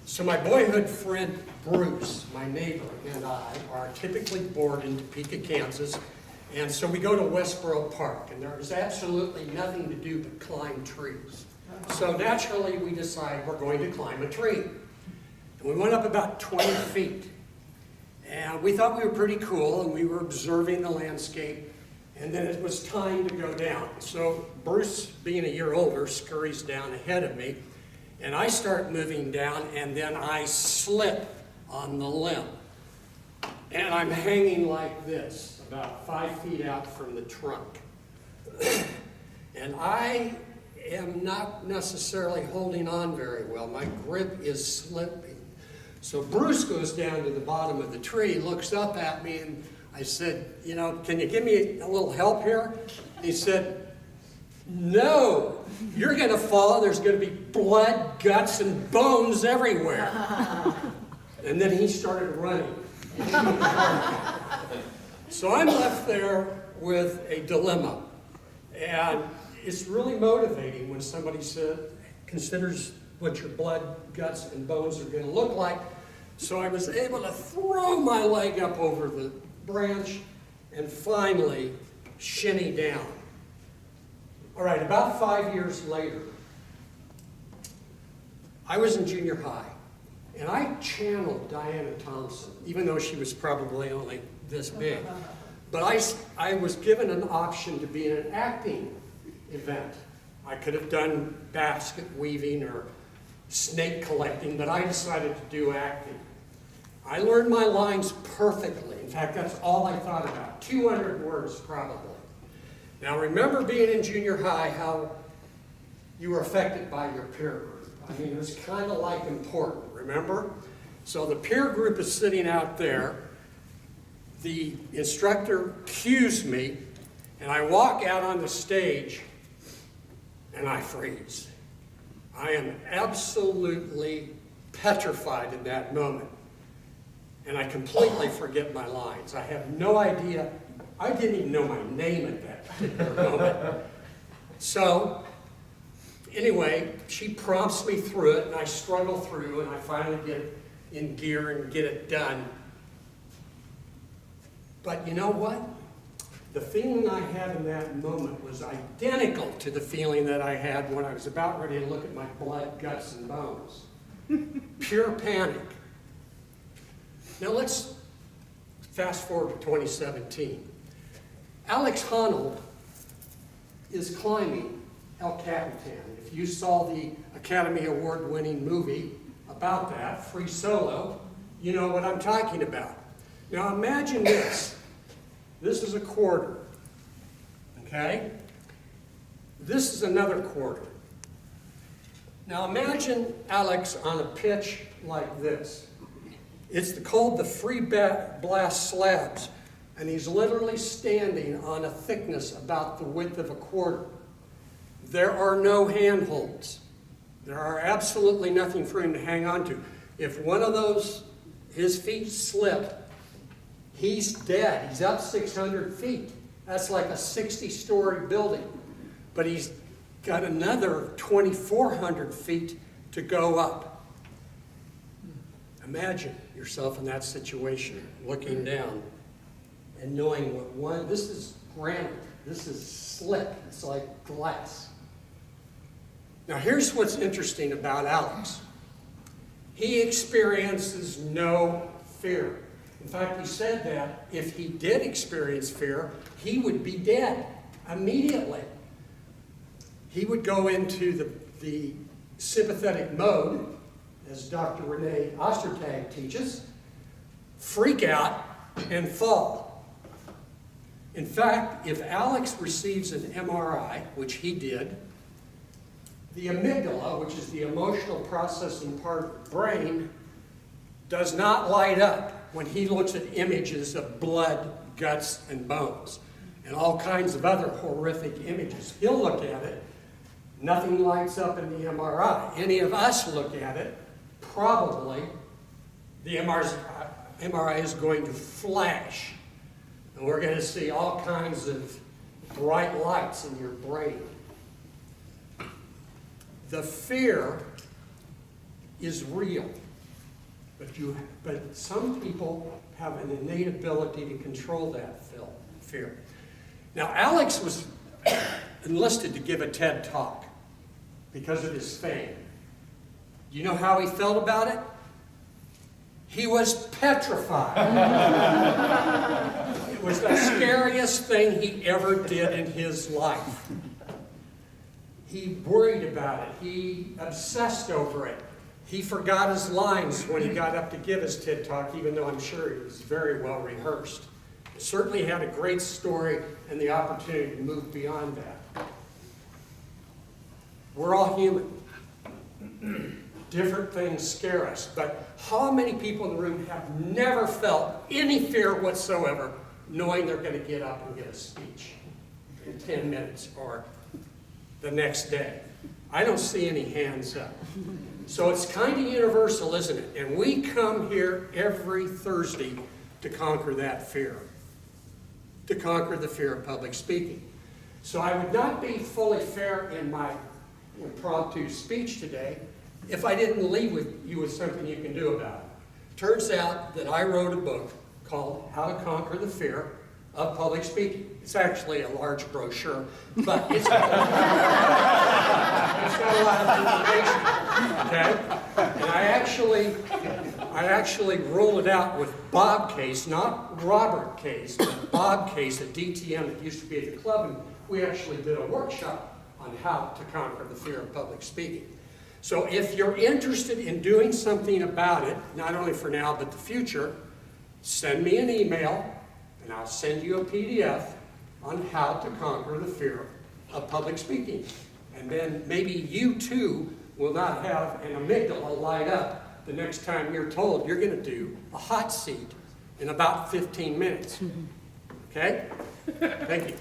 So my boyhood friend Bruce, my neighbor, and I are typically bored in Topeka, Kansas, and so we go to Westboro Park, and there is absolutely nothing to do but climb trees. So naturally we decide we're going to climb a tree. And we went up about 20 feet, and we thought we were pretty cool, and we were observing the landscape, and then it was time to go down. So Bruce, being a year older, scurries down ahead of me, and I start moving down, and then I slip on the limb. And I'm hanging like this, about 5 feet out from the trunk. And I am not necessarily holding on very well. My grip is slipping. So Bruce goes down to the bottom of the tree, looks up at me, and I said, you know, can you give me a little help here? He said, no, you're going to fall. There's going to be blood, guts, and bones everywhere. And then he started running. So I'm left there with a dilemma. And it's really motivating when somebody considers what your blood, guts, and bones are going to look like. So I was able to throw my leg up over the branch and finally shinny down. All right, about 5 years later, I was in junior high, and I channeled Diana Thompson, even though she was probably only this big. But I was given an option to be in an acting event. I could have done basket weaving or snake collecting, but I decided to do acting. I learned my lines perfectly. In fact, that's all I thought about. 200 words, probably. Now, remember being in junior high, how you were affected by your peer group. I mean, it was kind of like important, remember? So the peer group is sitting out there. The instructor cues me, and I walk out on the stage, and I freeze. I am absolutely petrified in that moment. And I completely forget my lines. I have no idea. I didn't even know my name at that particular moment. So, anyway, she prompts me through it, and I struggle through, and I finally get in gear and get it done. But you know what? The feeling I had in that moment was identical to the feeling that I had when I was about ready to look at my blood, guts, and bones. Pure panic. Now let's fast forward to 2017. Alex Honnold is climbing El Capitan. If you saw the Academy Award-winning movie about that, Free Solo, you know what I'm talking about. Now imagine this. This is a quarter, okay? This is another quarter. Now imagine Alex on a pitch like this. It's called the free blast slabs, and he's literally standing on a thickness about the width of a quarter. There are no handholds. There are absolutely nothing for him to hang on to. If one of those, his feet slip, he's dead. He's up 600 feet. That's like a 60-story building. But he's got another 2,400 feet to go up. Imagine yourself in that situation, looking down and knowing this is granite, this is slick, it's like glass. Now here's what's interesting about Alex. He experiences no fear. In fact, he said that if he did experience fear, he would be dead immediately. He would go into the sympathetic mode, as Dr. Renee Ostertag teaches, freak out and fall. In fact, if Alex receives an MRI, which he did, the amygdala, which is the emotional processing part of the brain, does not light up when he looks at images of blood, guts, and bones, and all kinds of other horrific images. He'll look at it, nothing lights up in the MRI. Any of us look at it, probably the MRI is going to flash, and we're going to see all kinds of bright lights in your brain. The fear is real. But some people have an innate ability to control that fear. Now, Alex was enlisted to give a TED Talk because of his fame. Do you know how he felt about it? He was petrified. It was the scariest thing he ever did in his life. He worried about it. He obsessed over it. He forgot his lines when he got up to give his TED Talk, even though I'm sure he was very well rehearsed. He certainly had a great story and the opportunity to move beyond that. We're all human. Different things scare us, but how many people in the room have never felt any fear whatsoever knowing they're going to get up and give a speech in 10 minutes or the next day? I don't see any hands up. So it's kind of universal, isn't it? And we come here every Thursday to conquer that fear, to conquer the fear of public speaking. So I would not be fully fair in my impromptu speech today if I didn't leave you with something you can do about it. Turns out that I wrote a book called How to Conquer the Fear of Public Speaking. It's actually a large brochure, but it's got a lot of information, okay? And I actually rolled it out with Bob Case, not Robert Case, but Bob Case at DTM that used to be at the club, and we actually did a workshop on how to conquer the fear of public speaking. So if you're interested in doing something about it, not only for now but the future, send me an email and I'll send you a PDF on how to conquer the fear of public speaking. And then maybe you too will not have an amygdala light up the next time you're told you're going to do a hot seat in about 15 minutes. Okay? Thank you.